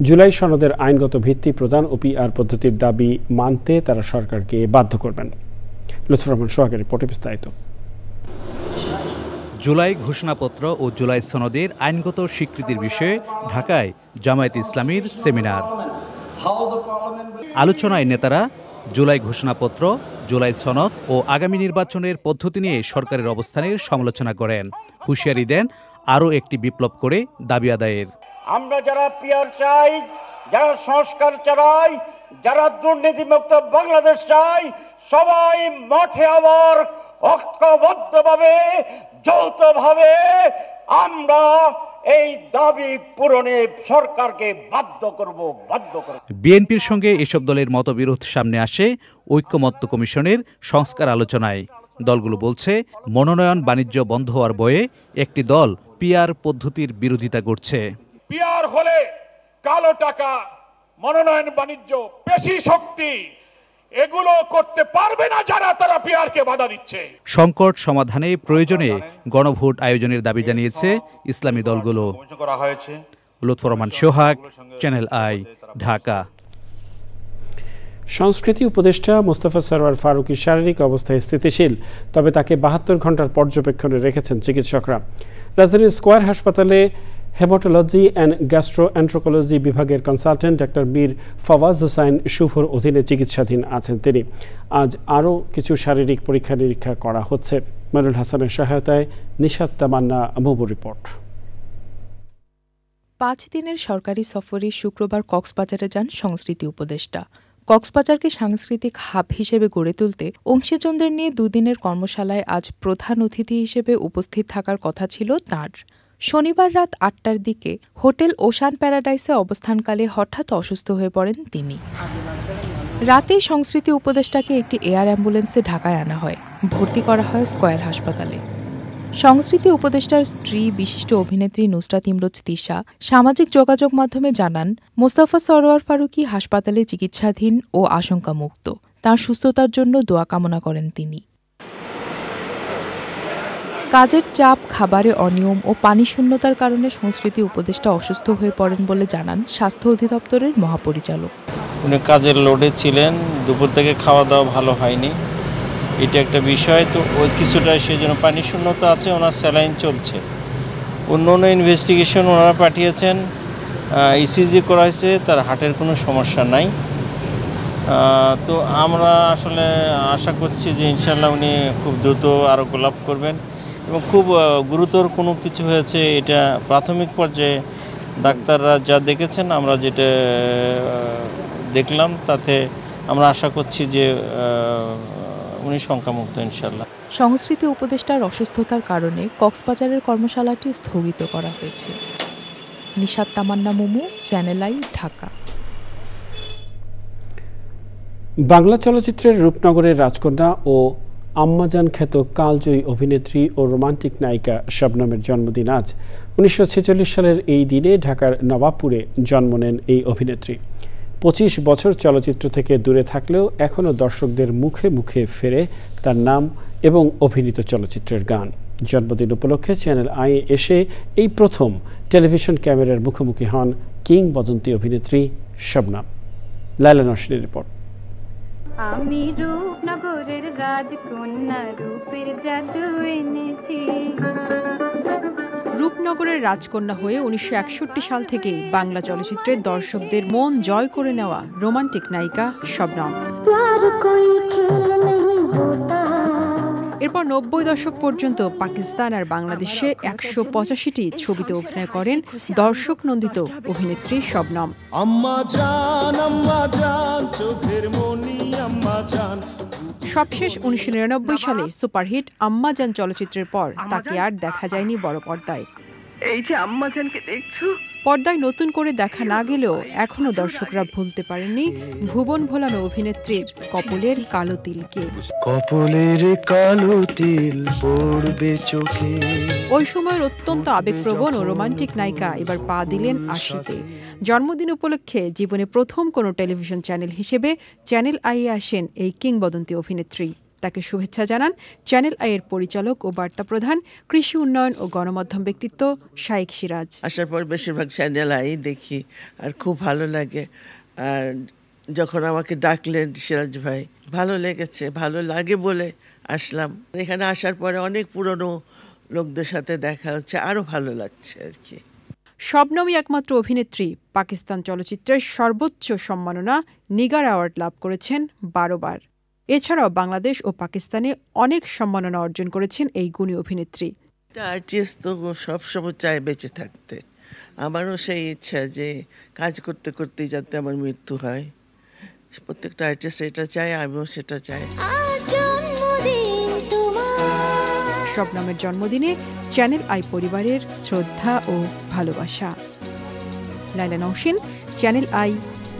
জুলাই সনদের আইনগত ভিত্তি প্রদান ও পিআর পদ্ধতির দাবি মানতে তারা সরকারকে বাধ্য করবেন। লুৎফর রহমান সোহাগের রিপোর্টে বিস্তারিত। জুলাই ঘোষণাপত্র ও জুলাই সনদের আইনগত স্বীকৃতির বিষয়ে ঢাকায় জামায়াতে ইসলামীর সেমিনার। আলোচনায় নেতারা জুলাই ঘোষণাপত্র, জুলাই সনদ ও আগামী নির্বাচনের পদ্ধতি নিয়ে সরকারের অবস্থানের সমালোচনা করেন। হুঁশিয়ারি দেন আরও একটি বিপ্লব করে দাবি আদায়ের। আমরা যারা পিআর চাই, যারা সংস্কার চাই, যারা দুর্নীতিমুক্ত বাংলাদেশ চাই, সবাই মাঠে আবার ঐক্যবদ্ধভাবে, যৌথভাবে আমরা এই দাবি পূরণে সরকারকে বাধ্য করব। বিএনপির সঙ্গে এসব দলের মতবিরোধ সামনে আসে ঐক্যমত্য কমিশনের সংস্কার আলোচনায়। দলগুলো বলছে, মনোনয়ন বাণিজ্য বন্ধ হওয়ার বয়ে একটি দল পিআর পদ্ধতির বিরোধিতা করছে। পিআর হলে কালো টাকা, মনোনয়ন বাণিজ্য, পেশি শক্তি এগুলো করতে পারবে না যারা তারা পিআরকে বাধা দিচ্ছে। সংকট সমাধানে প্রয়োজনে গণভোট আয়োজনের দাবি জানিয়েছে ইসলামী দলগুলো। লুৎফর রহমান সোহাগ, চ্যানেল আই, ঢাকা। সংস্কৃতি উপদেষ্টা মোস্তফা সরওয়ার ফারুকী শারীরিক অবস্থায় স্থিতিশীল, তবে তাকে 72 ঘন্টার পর্যবেক্ষণে রেখেছেন চিকিৎসকরা। রাজধানীর স্কয়ার হাসপাতালে হেমাটোলজি অ্যান্ড গ্যাস্ট্রোএন্ট্রোকোলজি বিভাগের কনসালটেন্ট ডাক্তার মীর ফওয়াজ হোসাইন শুভর অধীনে চিকিৎসাধীন আছেন তিনি। আজ আরও কিছু শারীরিক পরীক্ষা নিরীক্ষা করা হচ্ছে। মনিরুল হাসানের সহায়তায় নিশাত তামান্না মুবু রিপোর্ট। 5 দিনের সরকারি সফরে শুক্রবার কক্সবাজারে যান সংস্কৃতি উপদেষ্টা। কক্সবাজারকে সাংস্কৃতিক হাব হিসেবে গড়ে তুলতে অংশীজনদের নিয়ে 2 দিনের কর্মশালায় আজ প্রধান অতিথি হিসেবে উপস্থিত থাকার কথা ছিল তাঁর। শনিবার রাত 8টার দিকে হোটেল ওশান প্যারাডাইসে অবস্থানকালে হঠাৎ অসুস্থ হয়ে পড়েন তিনি। রাতেই সংস্কৃতি উপদেষ্টাকে একটি এয়ার অ্যাম্বুলেন্সে ঢাকায় আনা হয়, ভর্তি করা হয় স্কয়ার হাসপাতালে। সংস্কৃতি উপদেষ্টার স্ত্রী বিশিষ্ট অভিনেত্রী নুসরাত ইমরোজ তিশা সামাজিক যোগাযোগ মাধ্যমে জানান, মোস্তফা সরওয়ার ফারুকী হাসপাতালে চিকিৎসাধীন ও আশঙ্কামুক্ত। তাঁর সুস্থতার জন্য দোয়া কামনা করেন তিনি। কাজের চাপ, খাবারে অনিয়ম ও পানি শূন্যতার কারণে সংস্কৃতি উপদেষ্টা অসুস্থ হয়ে পড়েন বলে জানান স্বাস্থ্য অধিদপ্তরের মহাপরিচালক। উনি কাজের লোডে ছিলেন, দুপুর থেকে খাওয়া দাওয়া ভালো হয়নি, এটা একটা বিষয়। তো ওই কিছুটা সেই জন্য পানি শূন্যতা আছে, ওনার স্যালাইন চলছে। অন্য অন্য ইনভেস্টিগেশন ওনারা পাঠিয়েছেন, ইসিজি করা হয়েছে, তার হার্টের কোনো সমস্যা নাই। তো আমরা আসলে আশা করছি যে ইনশাল্লাহ উনি খুব দ্রুত আরোগ্য লাভ করবেন এবং খুব গুরুতর কোনো কিছু হয়েছে এটা প্রাথমিক পর্যায়ে ডাক্তাররা যা দেখেছেন, আমরা যেটা দেখলাম তাতে আমরা আশা করছি যে উনি শঙ্কামুক্ত ইনশাল্লাহ। সংস্কৃতি উপদেষ্টার অসুস্থতার কারণে কক্সবাজারের কর্মশালাটি স্থগিত করা হয়েছে। নিশাত তামান্না মুমু, চ্যানেল আই, ঢাকা। বাংলা চলচ্চিত্রের রূপনগরের রাজকন্যা ও আম্মাজান খ্যাত কালজয়ী অভিনেত্রী ও রোমান্টিক নায়িকা শবনমের জন্মদিন আজ। 1946 সালের এই দিনে ঢাকার নবাবপুরে জন্ম নেন এই অভিনেত্রী। 25 বছর চলচ্চিত্র থেকে দূরে থাকলেও এখনও দর্শকদের মুখে মুখে ফেরে তার নাম এবং অভিনীত চলচ্চিত্রের গান। জন্মদিন উপলক্ষে চ্যানেল আই এসে এই প্রথম টেলিভিশন ক্যামেরার মুখোমুখি হন কিংবদন্তি অভিনেত্রী শবনম। লায়লা নওশিনের রিপোর্ট। আমি রূপনগরের রাজকন্যা, রূপের জাদু এনেছি। রূপনগরের রাজকন্যা হয়ে 1961 সাল থেকে বাংলা চলচ্চিত্রের দর্শকদের মন জয় করে নেওয়া রোমান্টিক নায়িকা শবনম। এরপর 90 দশক পর্যন্ত পাকিস্তান আর বাংলাদেশে 185টি ছবিতে অভিনয় করেন দর্শক নন্দিত অভিনেত্রী শবনম। সবশেষ 1999 সালে সুপারহিট আম্মাজান চলচ্চিত্রের পর তাকে আর দেখা যায়নি বড় পর্দায়। এই যে আম্মাজানকে দেখছো, পর্দায় নতুন করে দেখা না গেলেও এখনো দর্শকরা ভুলতে পারেননি ভুবন ভোলানো অভিনেত্রীর কপলের কালো তিলকে। কপলের কালো তিল পড়বে চোখে। ওই সময়ের অত্যন্ত আবেগপ্রবণ ও রোমান্টিক নায়িকা এবার পা দিলেন 80-তে। জন্মদিন উপলক্ষে জীবনে প্রথম কোনো টেলিভিশন চ্যানেল হিসেবে চ্যানেল আইয়ে আসেন এই কিংবদন্তি অভিনেত্রী। তাকে শুভেচ্ছা জানান চ্যানেল আইয়ের পরিচালক ও বার্তা প্রধান, কৃষি উন্নয়ন ও গণমাধ্যম ব্যক্তিত্ব শাইখ সিরাজ। আসার পর বেশিরভাগ চ্যানেল আই দেখি আর খুব ভালো লাগে। আর যখন আমাকে ডাকলেন সিরাজ ভাই, ভালো লেগেছে, ভালো লাগে বলে আসলাম। এখানে আসার পরে অনেক পুরনো লোকদের সাথে দেখা হচ্ছে, আরও ভালো লাগছে আর কি। শবনমই একমাত্র অভিনেত্রী পাকিস্তান চলচ্চিত্রের সর্বোচ্চ সম্মাননা নিগার অ্যাওয়ার্ড লাভ করেছেন 12 বার। এছাড়াও বাংলাদেশ ও পাকিস্তানে অনেক সম্মাননা অর্জন করেছেন এই গুণী অভিনেত্রী। আর্টিস্ট তো সবসময় চায় বেঁচে থাকতে। আমারও সেই ইচ্ছা যে কাজ করতে করতেই যাতে আমার মৃত্যু হয়। প্রত্যেকটা আর্টিস্ট এটা চায়, আমিও সেটা চাই। শবনমের জন্মদিনে চ্যানেল আই পরিবারের শ্রদ্ধা ও ভালোবাসা। লাইলা নওশিন, চ্যানেল আই,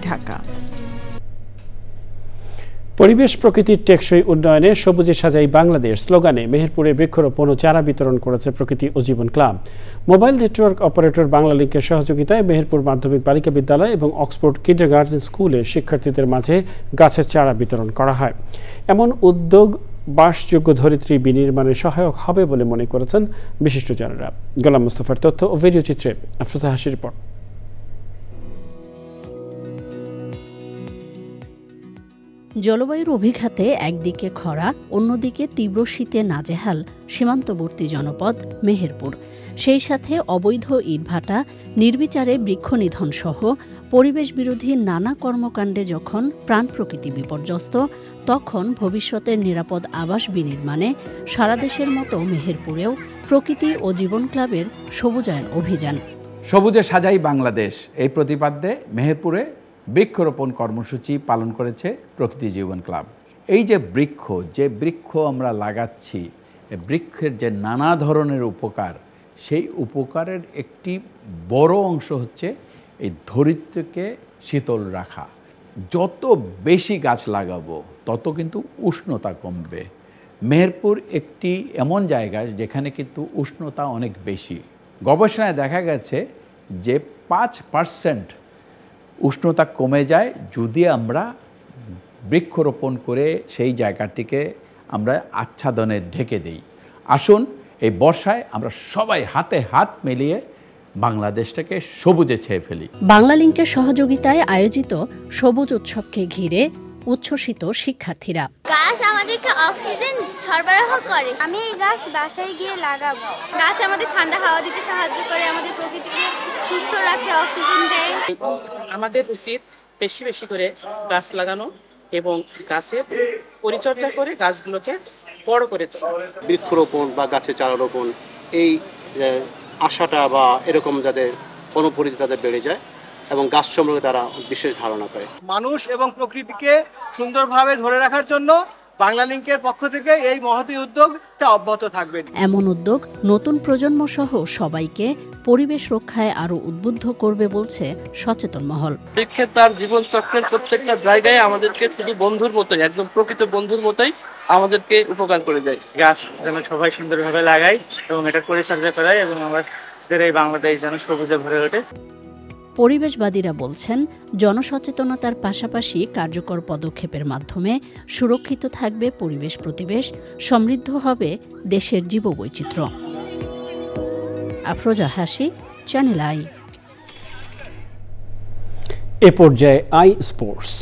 ঢাকা। পরিবেশ প্রকৃতির টেকসই উন্নয়নে সবুজে সাজাই বাংলাদেশ স্লোগানে মেহেরপুরে বৃক্ষরোপণ ও চারা বিতরণ করেছে প্রকৃতি ও জীবন ক্লাব। মোবাইল নেটওয়ার্ক অপারেটর বাংলালিংকের সহযোগিতায় মেহেরপুর মাধ্যমিক বালিকা বিদ্যালয় এবং অক্সফোর্ড কিন্ডারগার্টেন স্কুলের শিক্ষার্থীদের মাঝে গাছের চারা বিতরণ করা হয়। এমন উদ্যোগ বাসযোগ্য ধরিত্রী বিনির্মাণে সহায়ক হবে বলে মনে করেছেন বিশিষ্টজনেরা। গোলাম মুস্তফার তথ্য ও ভিডিও চিত্রে আফরোজা হাসির রিপোর্ট। জলবায়ুর অভিঘাতে একদিকে খরা, অন্যদিকে তীব্র শীতে নাজেহাল সীমান্তবর্তী জনপদ মেহেরপুর। সেই সাথে অবৈধ ইটভাটা, নির্বিচারে বৃক্ষনিধন সহ পরিবেশ বিরোধী নানা কর্মকাণ্ডে যখন প্রাণ প্রকৃতি বিপর্যস্ত, তখন ভবিষ্যতের নিরাপদ আবাস বিনির্মাণে সারা দেশের মতো মেহেরপুরেও প্রকৃতি ও জীবন ক্লাবের সবুজায়ন অভিযান। সবুজে সাজাই বাংলাদেশ এই প্রতিপাদ্যে মেহেরপুরে বৃক্ষরোপণ কর্মসূচি পালন করেছে প্রকৃতি জীবন ক্লাব। এই যে বৃক্ষ আমরা লাগাচ্ছি, বৃক্ষের যে নানা ধরনের উপকার, সেই উপকারের একটি বড় অংশ হচ্ছে এই ধরিত্রীকে শীতল রাখা। যত বেশি গাছ লাগাবো তত কিন্তু উষ্ণতা কমবে। মেহেরপুর একটি এমন জায়গা যেখানে কিন্তু উষ্ণতা অনেক বেশি। গবেষণায় দেখা গেছে যে 5% উষ্ণতা কমে যায় যদি আমরা বৃক্ষরোপণ করে সেই জায়গাটিকে আমরা আচ্ছাদনে ঢেকে দিই। আসুন এই বর্ষায় আমরা সবাই হাতে হাত মিলিয়ে বাংলাদেশটাকে সবুজে ছেয়ে ফেলি। বাংলালিংকের সহযোগিতায় আয়োজিত সবুজ উৎসবকে ঘিরে উচ্ছ্বসিত শিক্ষার্থীরা। গাছ আমাদেরকে অক্সিজেন সরবরাহ করে, আমি এই গাছ বাসায় গিয়ে লাগাবো। গাছ আমাদের ঠান্ডা হাওয়া দিতে সাহায্য করে, আমাদের প্রকৃতিকে সুস্থ রাখে, অক্সিজেন দেয়। আমাদের উচিত বেশি বেশি করে গাছ লাগানো এবং গাছের পরিচর্যা করে গাছগুলোকে বড় করে তোলা। বৃক্ষরোপণ বা গাছের চারা রোপণ, এই আশাটা বা এরকম যাতে অনুপরিধি তাদের বেড়ে যায় এবং গাছ সম্পর্কে তারা বিশেষ ধারণা করে। মানুষ এবং প্রকৃতিকে সুন্দরভাবে ধরে রাখার জন্য বাংলালিংকের পক্ষ থেকে এই মহতী উদ্যোগটা অব্যাহত থাকবে। এমন উদ্যোগ নতুন প্রজন্ম সহ সবাইকে পরিবেশ রক্ষায় আরো উদ্বুদ্ধ করবে বলছে সচেতন মহল। বৃক্ষের তার জীবন চক্রের প্রত্যেকটা জায়গায় আমাদেরকে শুধু বন্ধুর মতোই, একদম প্রকৃত বন্ধুর মতোই আমাদেরকে উপকার করে দেয়। গাছ যেন সবাই সুন্দরভাবে লাগাই এবং এটা পরিচর্যা করাই এবং আমাদের এই বাংলাদেশ যেন সবুজে ভরে ওঠে। পরিবেশবাদীরা বলছেন, জনসচেতনতার পাশাপাশি কার্যকর পদক্ষেপের মাধ্যমে সুরক্ষিত থাকবে পরিবেশ প্রতিবেশ, সমৃদ্ধ হবে দেশের জীববৈচিত্র্য। আফরোজা হাসি, চ্যানেল আই। এ পর্যায়ে আই স্পোর্টস।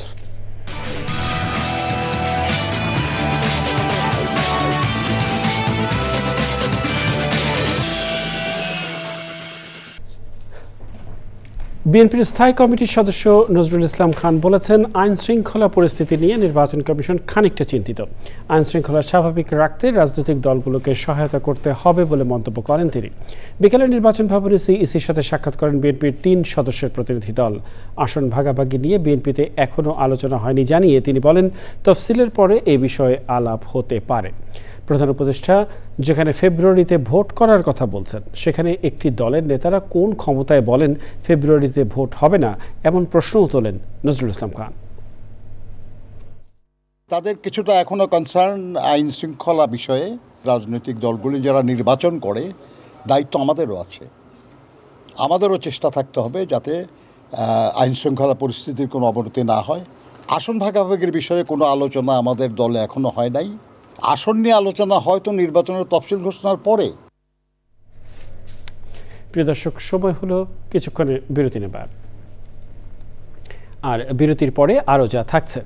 বিএনপির স্থায়ী কমিটির সদস্য নজরুল ইসলাম খান বলেছেন, আইন শৃঙ্খলা পরিস্থিতি নিয়ে নির্বাচন কমিশন খানিকটা চিন্তিত। আইন শৃঙ্খলা স্বাভাবিক রাখতে রাজনৈতিক দলগুলোকে সহায়তা করতে হবে বলে মন্তব্য করেন তিনি। বিকেলে নির্বাচন ভবনে সিইসির সাথে সাক্ষাৎ করেন বিএনপির 3 সদস্যের প্রতিনিধি দল। আসন ভাগাভাগি নিয়ে বিএনপিতে এখনও আলোচনা হয়নি জানিয়ে তিনি বলেন, তফসিলের পরে এ বিষয়ে আলাপ হতে পারে। প্রধান উপদেষ্টা যেখানে ফেব্রুয়ারিতে ভোট করার কথা বলছেন, সেখানে একটি দলের নেতারা কোন ক্ষমতায় বলেন ফেব্রুয়ারিতে ভোট হবে না, এমন প্রশ্নও তোলেন নজরুল ইসলাম খান। তাদের কিছুটা এখনো কনসার্ন আইন শৃঙ্খলা বিষয়ে। রাজনৈতিক দলগুলি যারা নির্বাচন করে, দায়িত্ব আমাদেরও আছে। আমাদেরও চেষ্টা থাকতে হবে যাতে আইন শৃঙ্খলা পরিস্থিতির কোনো অবনতি না হয়। আসন ভাগাভাগির বিষয়ে কোনো আলোচনা আমাদের দলে এখনো হয় নাই। আসন নিয়ে আলোচনা হয়তো নির্বাচনের তফসিল ঘোষণার পরে। প্রিয় দর্শক, সময় হলো কিছুক্ষণের বিরতি নেবার, আর বিরতির পরে আরো যা থাকছে।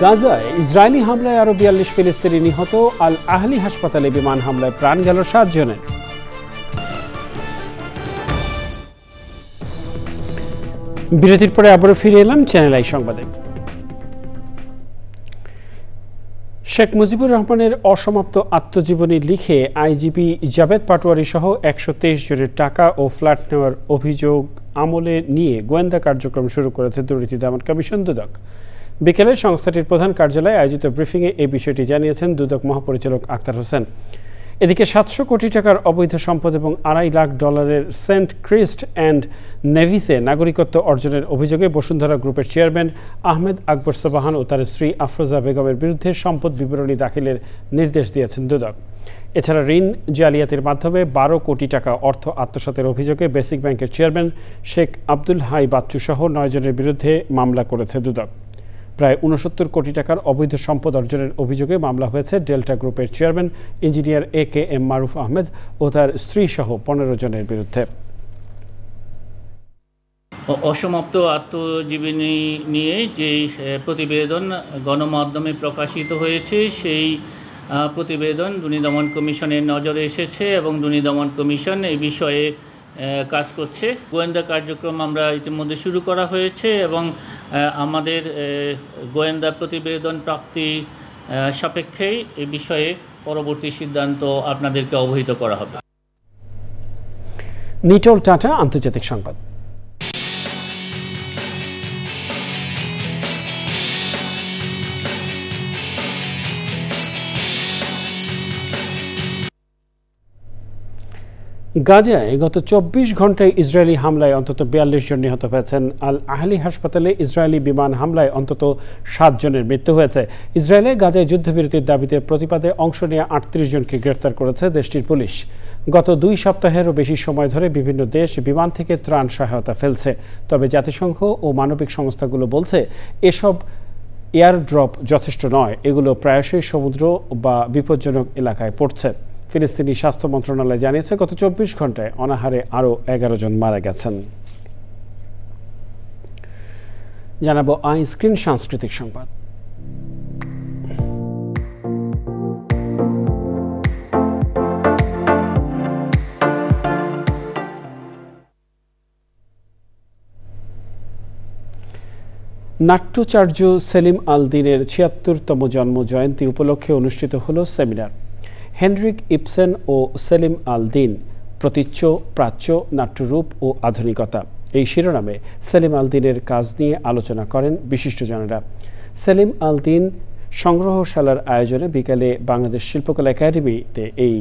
গাজায় ইসরায়েলি হামলায় আরো 42 ফিলিস্তিনি নিহত। আল আহলি হাসপাতালে বিমান হামলায় প্রাণ গেল 7 জনের। বিরতির পরে আবারও ফিরে এলাম চ্যানেল আই সংবাদে। শেখ মুজিবুর রহমানের অসমাপ্ত আত্মজীবনী লিখে আইজিপি জাভেদ পাটোয়ারি সহ 123 জনের টাকা ও ফ্ল্যাট নেওয়ার অভিযোগ আমলে নিয়ে গোয়েন্দা কার্যক্রম শুরু করেছে দুর্নীতি দমন কমিশন দুদক। বিকেলে সংস্থাটির প্রধান কার্যালয়ে আয়োজিত ব্রিফিংয়ে এই বিষয়টি জানিয়েছেন দুদক মহাপরিচালক আক্তার হোসেন। এদিকে 700 কোটি টাকার অবৈধ সম্পদ এবং $2.5 লাখ সেন্ট ক্রিস্ট অ্যান্ড নেভিসে নাগরিকত্ব অর্জনের অভিযোগে বসুন্ধরা গ্রুপের চেয়ারম্যান আহমেদ আকবর সোবাহান ও তার স্ত্রী আফরোজা বেগমের বিরুদ্ধে সম্পদ বিবরণী দাখিলের নির্দেশ দিয়েছেন দুদক। এছাড়া ঋণ জালিয়াতির মাধ্যমে 12 কোটি টাকা অর্থ আত্মসাতের অভিযোগে বেসিক ব্যাংকের চেয়ারম্যান শেখ আব্দুল হাই বাচ্চু সহ 9 জনের বিরুদ্ধে মামলা করেছে দুদক। প্রায় 69 কোটি টাকার অবৈধ সম্পদ অর্জনের অভিযোগে মামলা হয়েছে ডেল্টা গ্রুপের চেয়ারম্যান ইঞ্জিনিয়ার AKM মারুফ আহমেদ ও তার স্ত্রী সহ 15 জনের বিরুদ্ধে। অসমাপ্ত আত্মজীবনী নিয়ে যে প্রতিবেদন গণমাধ্যমে প্রকাশিত হয়েছে সেই প্রতিবেদন দুর্নীতি দমন কমিশনের নজরে এসেছে এবং দুর্নীতি দমন কমিশন এই বিষয়ে কাজ করছে। গোয়েন্দা কার্যক্রম আমরা ইতিমধ্যে শুরু করা হয়েছে এবং আমাদের গোয়েন্দা প্রতিবেদন প্রাপ্তি সাপেক্ষেই এই বিষয়ে পরবর্তী সিদ্ধান্ত আপনাদেরকে অবহিত করা হবে। নিটল টাটা আন্তর্জাতিক সংবাদ। গাজায় গত 24 ঘন্টায় ইসরায়েলি হামলায় অন্তত 42 জন নিহত হয়েছেন। আল আহলি হাসপাতালে ইসরায়েলি বিমান হামলায় অন্তত 7 জনের মৃত্যু হয়েছে। ইসরায়েলে গাজায় যুদ্ধবিরতির দাবিতে প্রতিবাদে অংশ নিয়ে 38 জনকে গ্রেফতার করেছে দেশটির পুলিশ। গত 2 সপ্তাহেরও বেশি সময় ধরে বিভিন্ন দেশ বিমান থেকে ত্রাণ সহায়তা ফেলছে। তবে জাতিসংঘ ও মানবিক সংস্থাগুলো বলছে এসব এয়ারড্রপ যথেষ্ট নয়, এগুলো প্রায়শই সমুদ্র বা বিপজ্জনক এলাকায় পড়ছে। ফিলিস্তিনি স্বাস্থ্য মন্ত্রণালয় জানিয়েছে গত 24 ঘন্টায় অনাহারে আরও 11 জন মারা গেছেন। জানাবো স্ক্রিন সাংস্কৃতিক সংবাদ। নাট্যাচার্য সেলিম আল দীনের 76তম জন্ম জয়ন্তী উপলক্ষে অনুষ্ঠিত হল সেমিনার। হেনরিক ইবসেন ও সেলিম আল দীন, প্রতীচ্য, প্রাচ্য, নাট্যরূপ ও আধুনিকতা, এই শিরোনামে সেলিম আল দীনের কাজ নিয়ে আলোচনা করেন বিশিষ্টজনেরা। সেলিম আল দীন সংগ্রহশালার আয়োজনে বিকালে বাংলাদেশ শিল্পকলা একাডেমিতে এই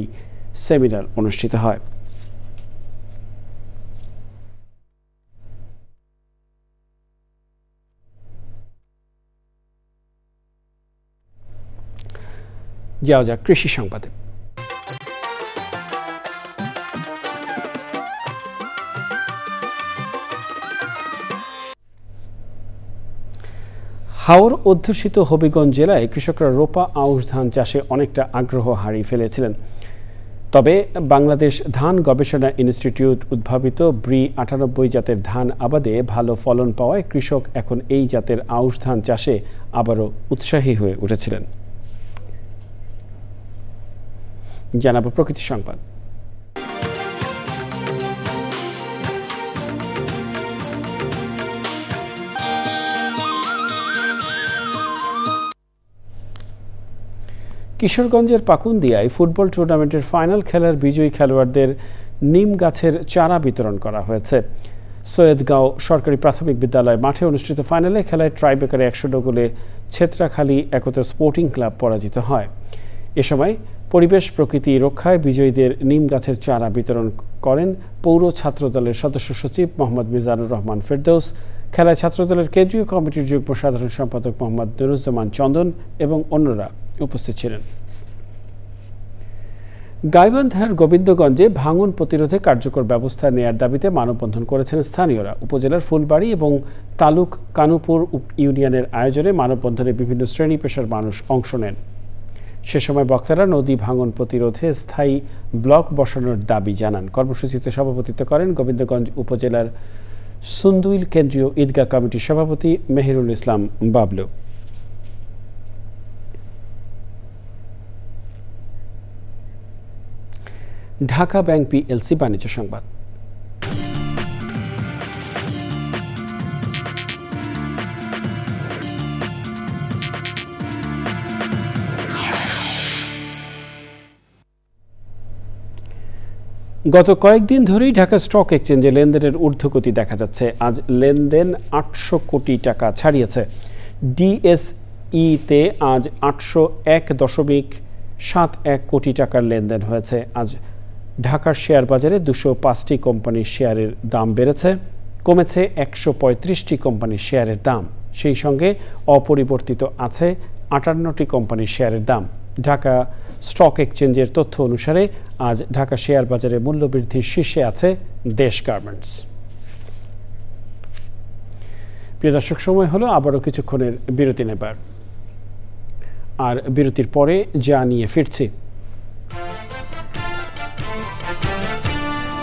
সেমিনার অনুষ্ঠিত হয়। যাওয়া যাক কৃষি সংবাদে। হাওর অধ্যুষিত হবিগঞ্জ জেলায় কৃষকরা রোপা আউশ ধান চাষে অনেকটা আগ্রহ হারিয়ে ফেলেছিলেন। তবে বাংলাদেশ ধান গবেষণা ইনস্টিটিউট উদ্ভাবিত ব্রি 98 জাতের ধান আবাদে ভালো ফলন পাওয়ায় কৃষক এখন এই জাতের আউশ ধান চাষে আবারও উৎসাহী হয়ে উঠেছিলেন। জানাবো প্রকৃতি সংবাদ। কিশোরগঞ্জের পাকুন্দিয়ায় ফুটবল টুর্নামেন্টের ফাইনাল খেলার বিজয়ী খেলোয়াড়দের নিম গাছের চারা বিতরণ করা হয়েছে। সৈয়দগাঁও সরকারি প্রাথমিক বিদ্যালয় মাঠে অনুষ্ঠিত ফাইনালে খেলায় ট্রাইবেকারে 100 গোলে ছেত্রাখালী একতা স্পোর্টিং ক্লাব পরাজিত হয়। এ সময় পরিবেশ প্রকৃতি রক্ষায় বিজয়ীদের নিম গাছের চারা বিতরণ করেন পৌর ছাত্রদলের সদস্য সচিব মোহাম্মদ মিজানুর রহমান ফেরদৌস। খেলায় ছাত্রদলের কেন্দ্রীয় কমিটির যুগ্ম সাধারণ সম্পাদক মোহাম্মদ নুরুজ্জামান চন্দন এবং অন্যরা উপস্থিত ছিলেন। গাইবান্ধার গোবিন্দগঞ্জে ভাঙন প্রতিরোধে কার্যকর ব্যবস্থা নেয়ার দাবিতে মানববন্ধন করেছেন স্থানীয়রা। উপজেলার ফুলবাড়ি এবং তালুক কানুপুর ইউনিয়নের আয়োজনে মানববন্ধনে বিভিন্ন শ্রেণী পেশার মানুষ অংশ নেন। সে সময় বক্তারা নদী ভাঙন প্রতিরোধে স্থায়ী ব্লক বসানোর দাবি জানান। কর্মসূচিতে সভাপতিত্ব করেন গোবিন্দগঞ্জ উপজেলার সুন্দুইল কেন্দ্রীয় ঈদগাহ কমিটির সভাপতি মেহেরুল ইসলাম বাবলু। ঢাকা ব্যাংক পিএলসি বাণিজ্য সংবাদ। গত কয়েকদিন ধরেই ঢাকা স্টক এক্সচেঞ্জে লেনদেনের ঊর্ধ্বগতি দেখা যাচ্ছে। আজ লেনদেন 800 কোটি টাকা ছাড়িয়েছে। ডিএসইতে আজ 801.71 কোটি টাকার লেনদেন হয়েছে। আজ ঢাকার শেয়ার বাজারে 205টি কোম্পানির শেয়ারের দাম বেড়েছে, কমেছে 135টি কোম্পানির শেয়ারের দাম। সেই সঙ্গে অপরিবর্তিত আছে 58টি কোম্পানির শেয়ারের দাম। ঢাকা স্টক এক্সচেঞ্জের তথ্য অনুসারে আজ ঢাকা শেয়ার বাজারে মূল্যবৃদ্ধির শীর্ষে আছে দেশ গার্মেন্টস। প্রিয় দর্শক, সময় হলো আবারও কিছুক্ষণের বিরতি নেবার, আর বিরতির পরে যা নিয়ে ফিরছি।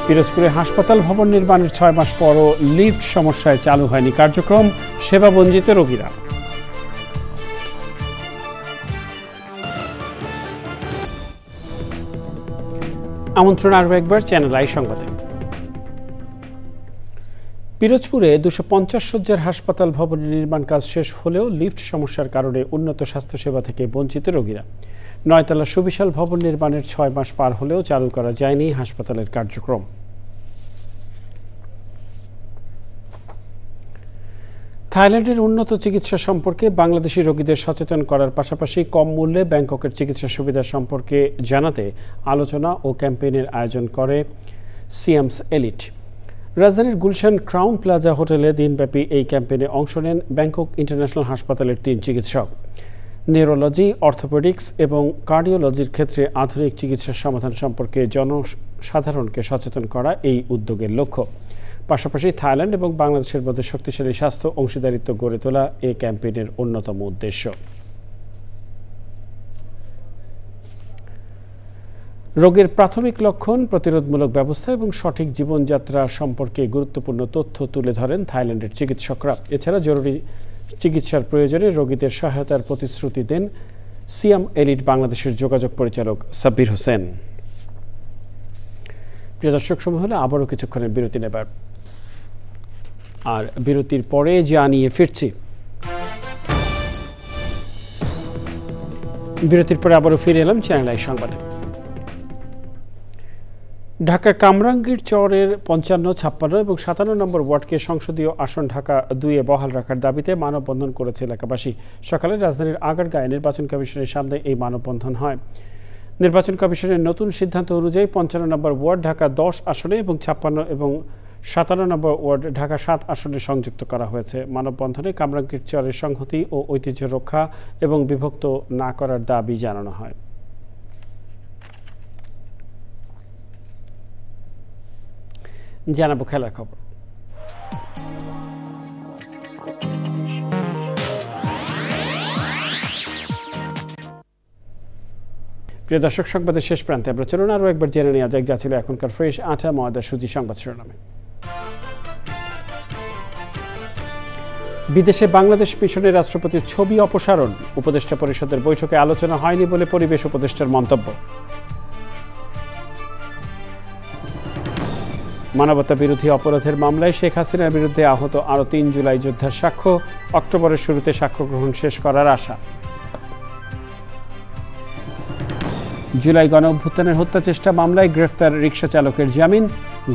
পিরোজপুরে হাসপাতাল ভবন নির্মাণের 6 মাস পরও লিফট সমস্যায় চালু হয়নি কার্যক্রম, সেবা বঞ্চিত রোগীরা। আমন্ত্রণ আরও একবার চ্যানেল আই সংবাদে। পিরোজপুরে 250 শয্যার হাসপাতাল ভবনের নির্মাণ কাজ শেষ হলেও লিফট সমস্যার কারণে উন্নত স্বাস্থ্যসেবা থেকে বঞ্চিত রোগীরা। 9 তলা সুবিশাল ভবন নির্মাণের 6 মাস পার হলেও চালু করা যায়নি হাসপাতালের কার্যক্রম। থাইল্যান্ডের উন্নত চিকিৎসা সম্পর্কে বাংলাদেশি রোগীদের সচেতন করার পাশাপাশি কম মূল্যে ব্যাংককের চিকিৎসা সুবিধা সম্পর্কে জানাতে আলোচনা ও ক্যাম্পেইনের আয়োজন করে সিয়ামস এলিট। রাজধানীর গুলশান ক্রাউন প্লাজা হোটেলে দিনব্যাপী এই ক্যাম্পেইনে অংশ নেন ব্যাংকক ইন্টারন্যাশনাল হাসপাতালের 3 চিকিৎসক। নিউরোলজি, অর্থোপেডিক্স এবং কার্ডিওলজির ক্ষেত্রে আধুনিক চিকিৎসার সমাধান সম্পর্কে জনসাধারণকে সচেতন করা এই উদ্যোগের লক্ষ্য। পাশাপাশি থাইল্যান্ড এবং বাংলাদেশের মধ্যে শক্তিশালী স্বাস্থ্য অংশীদারিত্ব গড়ে তোলা এই ক্যাম্পেইনের অন্যতম উদ্দেশ্য। রোগের প্রাথমিক লক্ষণ, প্রতিরোধমূলক ব্যবস্থা এবং সঠিক জীবনযাত্রা সম্পর্কে গুরুত্বপূর্ণ তথ্য তুলে ধরেন থাইল্যান্ডের চিকিৎসকরা। এছাড়া জরুরি চিকিৎসার প্রয়োজনে রোগীদের সহায়তার প্রতিশ্রুতি দেন সিয়াম এলিট বাংলাদেশের যোগাযোগ পরিচালক সাব্বির হোসেন। প্রিয় দর্শক, সময় হলে আবারও কিছুক্ষণের বিরতি নেবার, আর বিরতির পরে যা নিয়ে ফিরছি। বিরতির পরে আবারও ফিরে এলাম চ্যানেল আই সংবাদে। ঢাকার কামরাঙ্গীর চরের 55, 56 এবং 57 নম্বর ওয়ার্ডকে সংসদীয় আসন ঢাকা 2-এ বহাল রাখার দাবিতে মানববন্ধন করেছে এলাকাবাসী। সকালে রাজধানীর আগারগাঁয়ে নির্বাচন কমিশনের সামনে এই মানববন্ধন হয়। নির্বাচন কমিশনের নতুন সিদ্ধান্ত অনুযায়ী 55 নম্বর ওয়ার্ড ঢাকা 10 আসনে এবং 56 এবং 57 নম্বর ওয়ার্ড ঢাকা 7 আসনে সংযুক্ত করা হয়েছে। মানববন্ধনে কামরাঙ্গীর চরের সংহতি ও ঐতিহ্য রক্ষা এবং বিভক্ত না করার দাবি জানানো হয়। জানাবো খেলার খবর। প্রিয় দর্শক, সংবাদের শেষ প্রান্তে আমরা চলুন আরও একবার জেনে নেওয়া যাক যা ছিল এখনকার ফ্রেশ আটা, ময়দা, সুজি সংবাদ শিরোনামে। বিদেশে বাংলাদেশ মিশনের রাষ্ট্রপতির ছবি অপসারণ, উপদেষ্টা পরিষদের বৈঠকে আলোচনা হয়নি বলে পরিবেশ উপদেষ্টার মন্তব্য। মানবতা বিরোধী অপরাধের মামলায় শেখ হাসিনার বিরুদ্ধে আহত আরও 3 জুলাই যোদ্ধার সাক্ষ্য, অক্টোবরের শুরুতে সাক্ষ্য গ্রহণ শেষ করার আশা। জুলাই গণ অভ্যুত্থানের হত্যা চেষ্টা মামলায় গ্রেফতার রিকশা চালকের জামিন,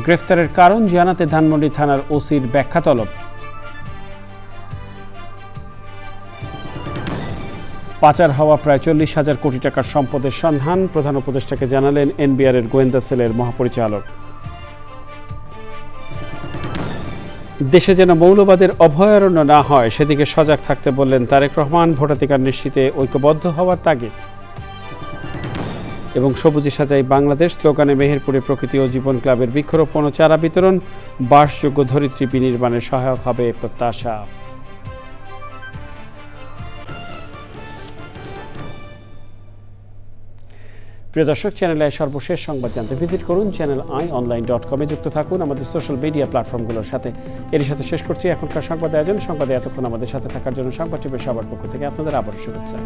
গ্রেফতারের কারণ জানাতে ধানমন্ডি থানার ওসির ব্যাখ্যা তলব। পাচার হওয়া প্রায় 40,000 কোটি টাকার সম্পদের সন্ধান, প্রধান উপদেষ্টাকে জানালেন এনবিআরের গোয়েন্দা সেলের মহাপরিচালক। দেশে যেন মৌলবাদের অভয়ারণ্য না হয় সেদিকে সজাগ থাকতে বললেন তারেক রহমান, ভোটাধিকার নিশ্চিতে ঐক্যবদ্ধ হওয়ার তাগিদ। এবং সবুজে সাজাই বাংলাদেশ স্লোগানে মেহেরপুরে প্রকৃতি ও জীবন ক্লাবের বৃক্ষরোপণ ও চারা বিতরণ, বাসযোগ্য ধরিত্রী বিনির্মাণে সহায়ক হবে প্রত্যাশা। প্রিয় দর্শক, চ্যানেল আই সর্বশেষ সংবাদ জানতে ভিজিট করুন channeline.com-এ, যুক্ত থাকুন আমাদের সোশ্যাল মিডিয়া প্ল্যাটফর্মগুলোর সাথে। এর সাথে শেষ করছি এখনকার সংবাদ আয়োজন। সংবাদে এতক্ষণ আমাদের সাথে থাকার জন্য সংবাদ টিভির সবার পক্ষ থেকে আপনাদের আবারও শুভেচ্ছা।